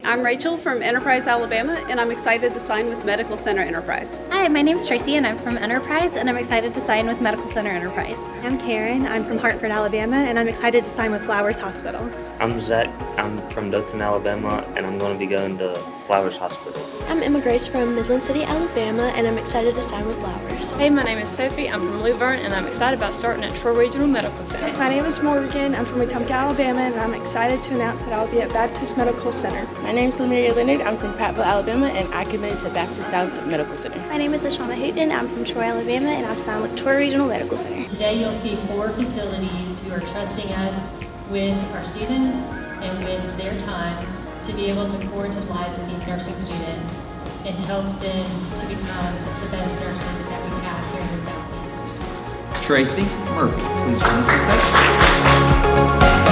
I'm Rachel from Enterprise, Alabama, and I'm excited to sign with Medical Center Enterprise. Hi, my name's Tracy and I'm from Enterprise and I'm excited to sign with Medical Center Enterprise. I'm Karen, I'm from Hartford, Alabama, and I'm excited to sign with Flowers Hospital. I'm Zach, I'm from Dothan, Alabama, and I'm going to be going to Flowers Hospital. I'm Emma Grace from Midland City, Alabama, and I'm excited to sign with Flowers. Hey, my name is Sophie, I'm from Luverne, and I'm excited about starting at Troy Regional Medical Center. My name is Morgan, I'm from Wetumpka, Alabama, and I'm excited to announce that I'll be at Baptist Medical Center. My name is Lemuria Leonard, I'm from Prattville, Alabama, and I committed to Baptist South Medical Center. My name is Lashana Hooten, I'm from Troy, Alabama, and I've signed with Troy Regional Medical Center. Today you'll see 4 facilities who are trusting us with our students and with their time to be able to pour into the lives of these nursing students and help them to become the best nurses that we have here in the Southeast. Tracy Murphy, please join us on stage.